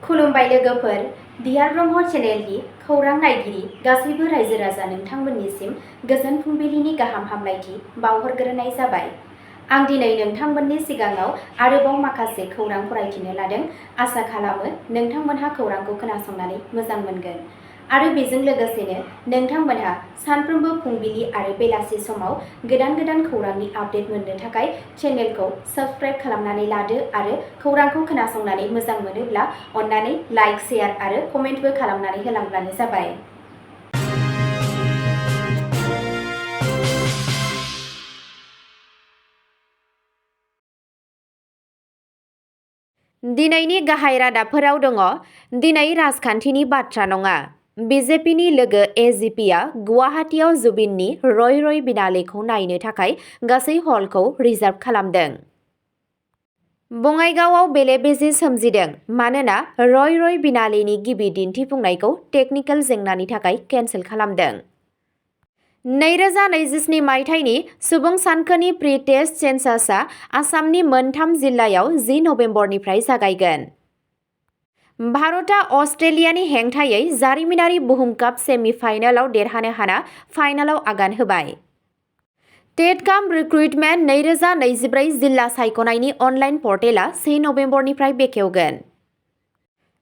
खुलुमबाय लोगोफोर, दियार ब्रह्म चेनेलनि खौरां नायगिरि गासैबो रायजो राजा नोंथांमोननिसिम गोजोन फुंबिलिनि गाहाम हामलायथि बावहरग्रोनाय जाबाय। आं दिनै नोंथांमोननि सिगाङाव आरोबाव माखासे खौरां फरायथिनो लादों। आसा खालामो नोंथांमोनहा खौरांखौ खोनासंनानै मोजां मोनगोन आरो बेजों लोगोसेनो नोंथांमोनहा सानफ्रोमबो फुंबिलि आरो बेलासि समाव गोदान खौरांनि आपडेट मोननो थाखाय चेनेलखौ साबस्क्राइब खालामनानै लादो आरो खौरांखौ खोनासंनानै मोजां मोनोब्ला अन्नानै लाइक, शेयार आरो कमेन्टबो खालामनानै होलांब्लानो जाबाय। दिनैनि गाहाय रादाबफोराव दङ। दिनै राजखान्थिनि बाथ्रा नङा। बिजेपिनि लोगो एजिपिआ गुवाहाटीआव जुबिननि रय बिनालेखौ नायनो थाखाय गासै हलखौ रिजार्भ खालामदों। बङाइगावआव बेले-बेजे सोमजिदों मानोना रय बिनालेनि गिबि दिन्थिफुंनायखौ टेकनिकेल जेंनानि थाखाय केन्सेल खालामदों। 2027 मायथाइनि सुबुं सानखोनि प्रि-टेस्ट सेन्सासआ आसामनि मोनथाम जिल्लायाव 10 नबेम्बरनिफ्राय जागायगोन। भारतआ अस्ट्रेलियानि हेंथायै जारिमिनारि बुहुम काप सेमि-फाइनालाव देरहानो हाना फाइनालाव आगान होबाय। टेटकाम रिक्रुइटमेन्ट 2024 जिल्ला सायख'नायनि अनलाइन पर्टेलआ 1 नबेम्बरनिफ्राय बेखेवगोन।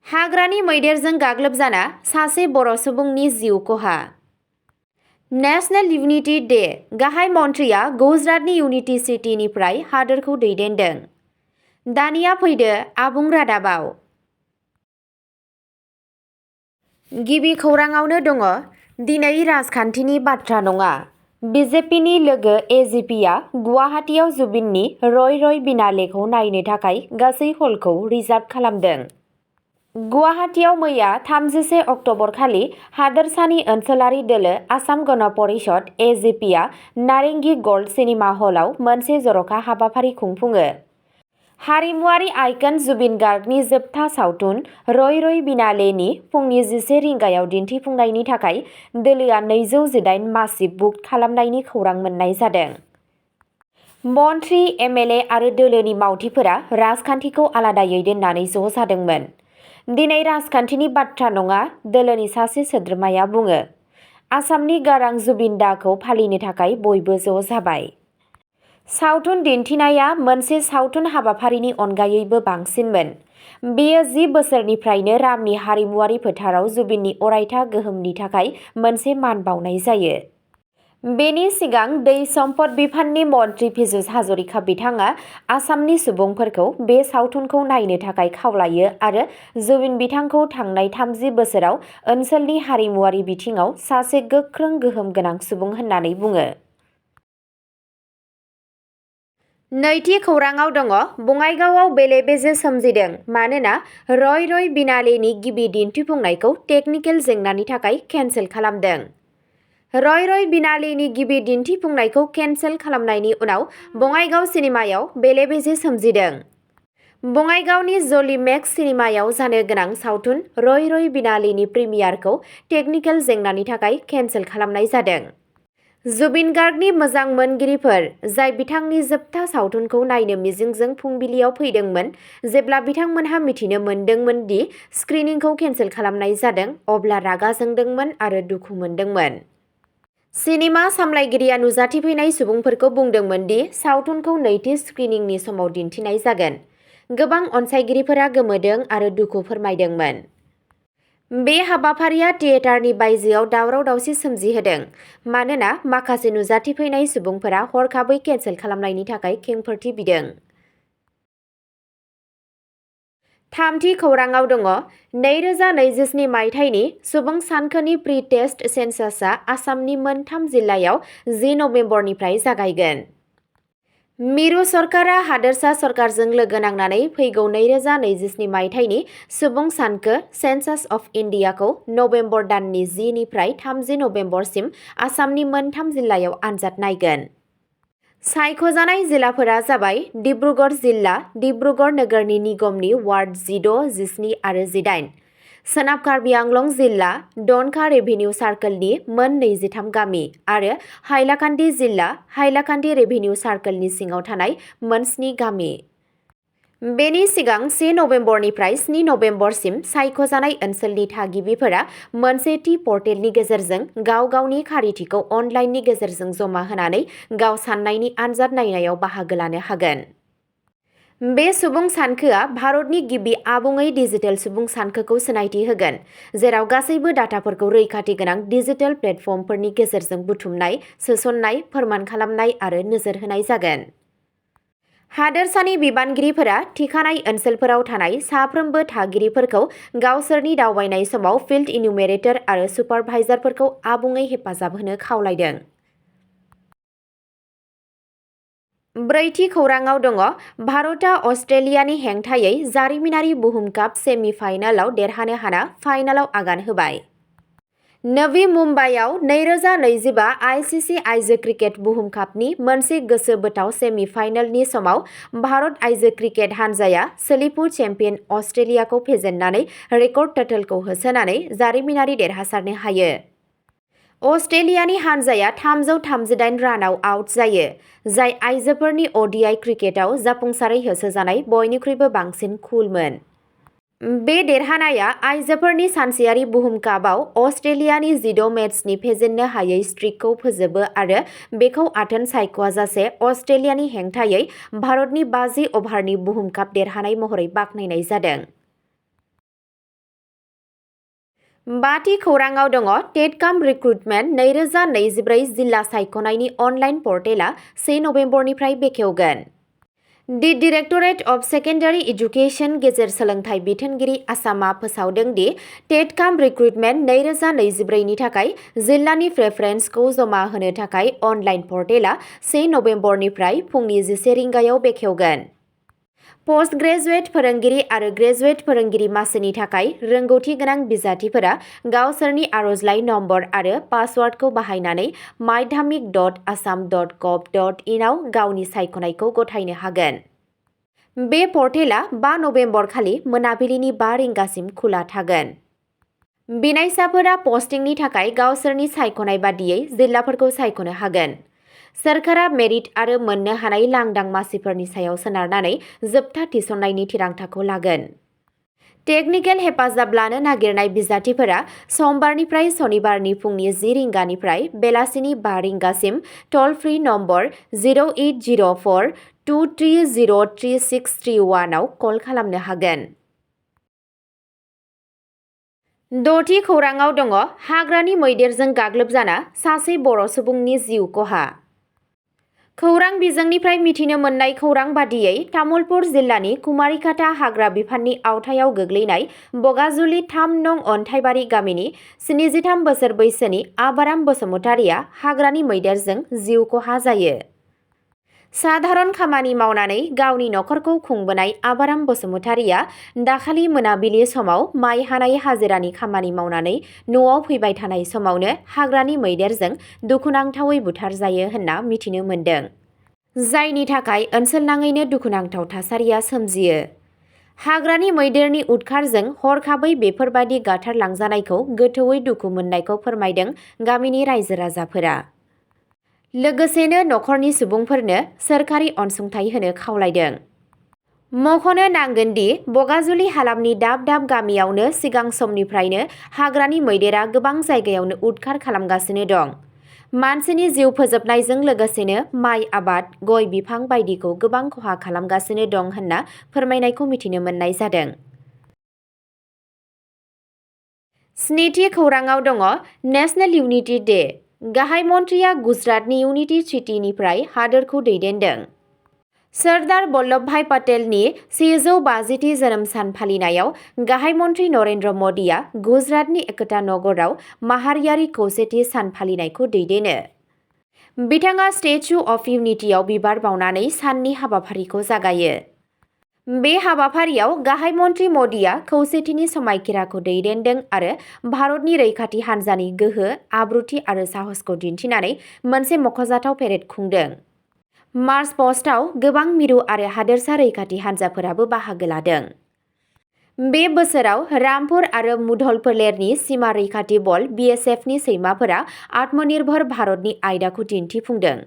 हाग्रानि मैदेरजों गाग्लोबजाना सासे बर' सुबुंनि जिउ खहा। नेशनेल इउनिटि डे गाहाय मन्थ्रिया गुजरातनि इउनिटि सिटिनिफ्राय हादोरखौ दैदेनदों। दानिया फैदो आबुं रादाबाव। गिबि खौराङावनो दङ। दिनै राजखान्थिनि बाथ्रा नङा। बिजेपिनि लोगो एजिपिआ गुवाहाटीआव जुबिननि रय बिनालेखौ नायनो थाखाय गासै हलखौ रिजार्भ खालामदों। गुवाहाटीआव मैया 31 अक्ट'बरखालि हादोरसानि ओनसोलारि दोलो आसाम गण परिषद एजिपिआ नारेंगी गल्ड सिनेमा हलाव मोनसे जर'खा हाबाफारि खुंफुङो। हारिमुआरि आइकन जुबिन गार्गनि जोबथा सावथुन रय बिनालेनि फुंनि 11 रिंगायाव दिन्थिफुंनायनि थाखाय दोलोआ 218 मासि बुक खालामनायनि खौरां मोन्नाय जादों। मन्थ्रि, एमएलए आरो दोलोनि मावथिफोरा राजखान्थिखौ आलादायै दोननानै ज' जादोंमोन। दिनै राजखान्थिनि बाथ्रा नङा, दोलोनि सासे सोद्रोमाया बुङो। आसामनि गारां जुबिन दाखौ फालिनो थाखाय बयबो ज' जाबाय। सावथुन दिन्थिनाया मोनसे सावथुन हाबाफारिनि अनगायैबो बांसिनमोन। बेयो 10 बोसोरनिफ्रायनो रामनि हारिमुआरि फोथाराव जुबिननि अरायथा गोहोमनि थाखाय मोनसे मान बावनाय जायो। बेनि सिगां दै सम्पद बिफाननि मन्थ्रि पीयूष हाजरिका बिथाङा आसामनि सुबुंफोरखौ बे सावथुनखौ नायनो थाखाय खावलायो आरो जुबिन बिथांखौ थांनाय 30 बोसोराव ओनसोलनि हारिमुआरि बिथिङाव सासे गोख्रों गोहोम गोनां सुबुं होननानै बुङो। नैथि खौराङाव दङ। बङाइगावआव बेले-बेजे सोमजिदों मानोना रय बिनालेनि गिबि दिन्थिफुंनायखौ टेकनिकेल जेंनानि थाखाय केन्सेल खालामदों। रय बिनालेनि गिबि दिन्थिफुंनायखौ केन्सेल खालामनायनि उनाव बङाइगाव सिनेमायाव बेले-बेजे सोमजिदों। बङाइगावनि जली मेक्स सिनेमायाव जानो गोनां सावथुन रय बिनालेनि प्रिमियारखौ टेकनिकेल जेंनानि थाखाय केन्सेल खालामनाय जादों। जुबिन गार्गनि मोजां मोनगिरिफोर, जाय बिथांनि जोबथा सावथुनखौ नायनो मिजिंजों फुंबिलियाव फैदोंमोन, जेब्ला बिथांमोनहा मिथिनो मोनदोंमोन दि स्क्रिनिंखौ केन्सेल खालामनाय जादों, अब्ला रागा जोंदोंमोन आरो दुखु मोनदोंमोन। सिनेमा सामलायगिरिया नुजाथिफैनाय सुबुंफोरखौ बुंदोंमोन दि सावथुनखौ नैथि स्क्रिनिंनि समाव दिन्थिनाय जागोन। गोबां अनसायगिरिफोरा गोमोदों आरो दुखु फोरमायदोंमोन। बे हाबाफारिया थियेटारनि बायजोआव दावराव-दावसि सोमजिहोदों मानोना माखासे नुजाथिफैनाय सुबुंफोरा हरखाबै केन्सेल खालामनायनि थाखाय खेंफोरथि बिदों। थामथि खौराङाव दङ। 2027 मायथाइनि सुबुं सानखोनि प्रि-टेस्ट सेन्सासआ आसामनि मोनथाम जिल्लायाव 10 नबेम्बरनिफ्राय जागायगोन। मिरु सरकारा हादोरसा सरकारजों लोगो नांनानै फैगौ 2027 मायथाइनि सुबुं सानखो सेन्सास अफ इन्डियाखौ नबेम्बर दाननि 10 निफ्राय 30 नबेम्बरसिम आसामनि मोनथाम जिल्लायाव आनजाद नायगोन। सायख'जानाय जिल्लाफोरा जाबाय डिब्रुगड़ जिल्ला, डिब्रुगड़ नोगोरनि निगमनि वार्ड 16, 17 आरो 18, सोनाब कार्बि आंलं जिल्ला, डनका रेभिनिउ सार्कलनि मोन 23 गामि आरो हाइलाकान्दि जिल्ला, हाइलाकान्दि रेभिनिउ सार्कलनि सिङाव थानाय मोन 7 गामि। बेनि सिगां 1 नभेम्बरनिफ्राय 7 नभेम्बरसिम सायख'जानाय ओनसोलनि थागिबिफोरा मोनसे थि पर्टेलनि गेजेरजों गाव गावनि खारिथिखौ अनलाइननि गेजेरजों जमा होनानै गाव साननायनि आनजाद नायनायाव बाहागो लानो हागोन। बे सुबुं सानखोआ भारतनि गिबि आबुङै डिजिटेल सुबुं सानखोखौ सिनायथि होगोन, जेराव गासैबो डाटाफोरखौ रैखाथि गोनां डिजिटेल प्लेटफर्मफोरनि गेजेरजों बुथुमनाय, सोसननाय, फोरमान खालामनाय आरो नोजोर होनाय जागोन। हादोरसानि बिबानगिरिफोरा थिखानाय ओनसोलफोराव थानाय साफ्रोमबो थागिरिफोरखौ गावसोरनि दावबायनाय समाव फिल्ड इन्युमेरेटर आरो सुपारभाइजारफोरखौ आबुङै हेफाजाब होनो खावलायदों। ब्रैथि खौराङाव दङ भारतआ अस्ट्रेलियानि हेंथायै जारिमिनारि बुहुम काप सेमि फाइनालाव देरहानो हाना फाइनालाव आगान होबाय। नवी मुम्बाइआव 2025 आईसीसी आइजो क्रिकेट बुहुम कापनि मोनसे गोसो बोथाव सेमि फाइनालनि समाव भारत आइजो क्रिकेट हानजाया सोलिफु चेम्पियन अस्ट्रेलियाखौ फेजेननानै रेकर्ड टोटलखौ होसोनानै जारिमिनारि देरहासारनो हायो। अस्ट्रेलियानि हानजाया 338 रानाव आउट जायो, जाय आइजोफोरनि ओडिआइ क्रिकेटआव जाफुंसारै होसोजानाय बयनिख्रुइबो बांसिन कुलमोन। बे देरहानाया आइजोफोरनि सानसेयारि बुहुम कापआव अस्ट्रेलियानि 16 मेचनि फेजेननो हायै स्ट्रिकखौ फोजोबो आरो बेखौ आथोन सायख'आजासे अस्ट्रेलियानि हेंथायै भारतनि 50 अभारनि बुहुम काप देरहानाय महरै बाख्नायनाय जादों। बाथि खौराङाव दङ टेटकाम रिक्रुटमेन्ट 2024 जिल्ला सायख'नायनि अनलाइन पर्टेला 1 नभेम्बरनिफ्राय बेखेवगोन। The directorate of secondary education गेजेर सोलोंथाइ बिथोनगिरि आसामआ फोसावदों दि टेटकाम रिक्रुटमेन्ट 2024 नि थाखाय जिल्लानि प्रेफारेन्सखौ जमा होनो थाखाय अनलाइन पर्टेला 1 नभेम्बरनिफ्राय फुंनि 11 रिंगायाव बेखेवगोन। पोस्ट ग्रेजुएट फोरोंगिरि आरो ग्रेजुएट फोरोंगिरि मासिनि थाखाय रोंगौथि गोनां बिजाथिफोरा गावसोरनि आर'जलाइ नम्बर आरो पासवार्डखौ बाहायनानै माध्यमिक.assam.gov.in आव गावनि सायख'नायखौ गथायनो हागोन। बे पर्टेला 5 नभेम्बर खालि मोनाबिलिनि 5 रिंगासिम खुला थागोन। बिनायसाफोरा पस्टिंनि थाखाय गावसोरनि सायख'नाय बादियै जिल्लाफोरखौ सायख'नो हागोन। सोरखारा मेरिट आरो मोननो हानाय लांदां मासिफोरनि सायाव सोनारनानै जोबथा थिसननायनि थिरांथाखौ लागोन। टेकनिकेल हेफाजाब लानो नागिरनाय बिजाथिफोरा समबारनिफ्राय सनिबारनि फुंनि 10 रिंगानिफ्राय बेलासिनि 5 रिंगासिम टल फ्रि नम्बर 0804230331 आव कल खालामनो हागोन। द'थि खौराङाव दङ हाग्रानि मैदेरजों गाग्लोबजाना सासे बर' सुबुंनि जिउ खहा। खौरां बिजोंनिफ्राय मिथिनो मोननाय खौरां बादियै तामुलपुर जिल्लानि कुमारिकाटा हाग्रा बिफाननि आवथायाव गोग्लैनाय बगाजुलि 3 नं अन्थाइबारि गामिनि 73 बोसोर बैसोनि आबाराम बसुमतारिया हाग्रानि मैदेरजों जिउ खहा जायो। साधारन खामानि मावनानै गावनि नखरखौ खुंबोनाय आबाराम बसुमतारिया दाखालि मोनाबिलि समाव माइ हानाय हाजिरानि खामानि मावनानै न'आव फैबाय थानाय समावनो हाग्रानि मैदेरजों दुखुनांथावै बुथारजायो होनना मिथिनो मोन्दों, जायनि थाखाय ओनसोलनाङैनो दुखुनांथाव थासारिया सोमजियो। हाग्रानि मैदेरनि उदखारजों हरखाबै बेफोरबादि गाथारलांजानायखौ गोथौयै दुखु मोननायखौ फोरमायदों गामिनि रायजो राजाफोरा। लोगोसेनो नखरनि सुबुंफोरनो सोरखारि अनसुंथाइ होनो खावलायदों। मख'नो नांगोन दि बगाजुलि हालामनि दाब दाब गामियावनो सिगां समनिफ्रायनो हाग्रानि मैदेरा गोबां जायगायावनो उदखार खालामगासिनो दं। मानसिनि जिउ फोजोबनायजों लोगोसेनो माइ आबाद, गय बिफां बायदिखौ गोबां खहा खालामगासिनो दं होनना फोरमायनायखौ मिथिनो मोननाय जादों। स्निथि खौराङाव दङ नेशनेल इउनिटि डे। गाहाय मन्थ्रिया गुजरातनि इउनिटि सिटिनिफ्राय हादोरखौ दैदेनदों। सरदार वल्लभभाई पटेलनि 150थि जोनोम सान फालिनायाव गाहाय मन्थ्रि नरेन्द्र मदिया गुजरातनि एकता नगराव माहारियारि खौसेथि सान फालिनायखौ दैदेनो। बिथाङा स्टेच्यु अफ इउनिटिआव बिबार बावनानै साननि हाबाफारिखौ जागायो। बे हाबाफारियाव गाहाय मन्थ्रि मदिया खौसेथिनि समायखिराखौ दैदेनदों आरो भारतनि रैखाथि हान्जानि गोहो, आब्रुथि आरो साहसखौ दिन्थिनानै मोनसे मख'जाथाव पेरेड खुंदों। मार्च पास्टआव गोबां मिरु आरो हादोरसा रैखाथि हान्जाफोराबो बाहागो लादों। बे बोसोराव रामपुर आरो मुधल फोलेरनि सीमा रैखाथि बल BSFनि सैमाफोरा आत्मनिर्भर भारतनि आयदाखौ दिन्थिफुंदों।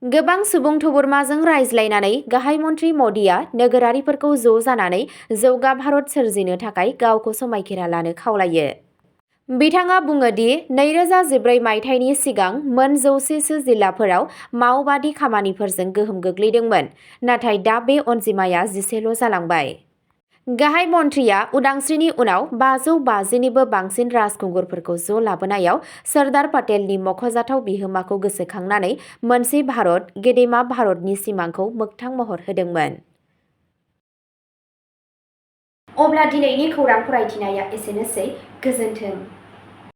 गोबां सुबुं थुबुरमाजों रायज्लायनानै गाहाय मन्थ्रि मदिआ नोगोरारिफोरखौ ज' जानानै जौगा भारत सोरजिनो थाखाय गावखौ समायखिरा लानो खावलायो। बिथाङा बुङो दि 2014 मायथाइनि सिगां मोन 100सो जिल्लाफोराव माओबादि खामानिफोरजों गोहोम गोग्लैदोंमोन, नाथाय दा बे अनजिमाया 10ल' जालांबाय। गाहाय मन्थ्रिया उदांस्रिनि उनाव 550निबो बांसिन राजखुंगुरफोरखौ ज' लाबोनायाव सरदार पटेलनि मख'जाथाव बिहोमाखौ गोसोखांनानै मोनसे भारत, गेदेमा भारतनि सिमांखौ मोगथां महर होदोंमोन। अब्ला दिनैनि खौरां फरायथिनाया एसेनोसै। गोजोन्थों।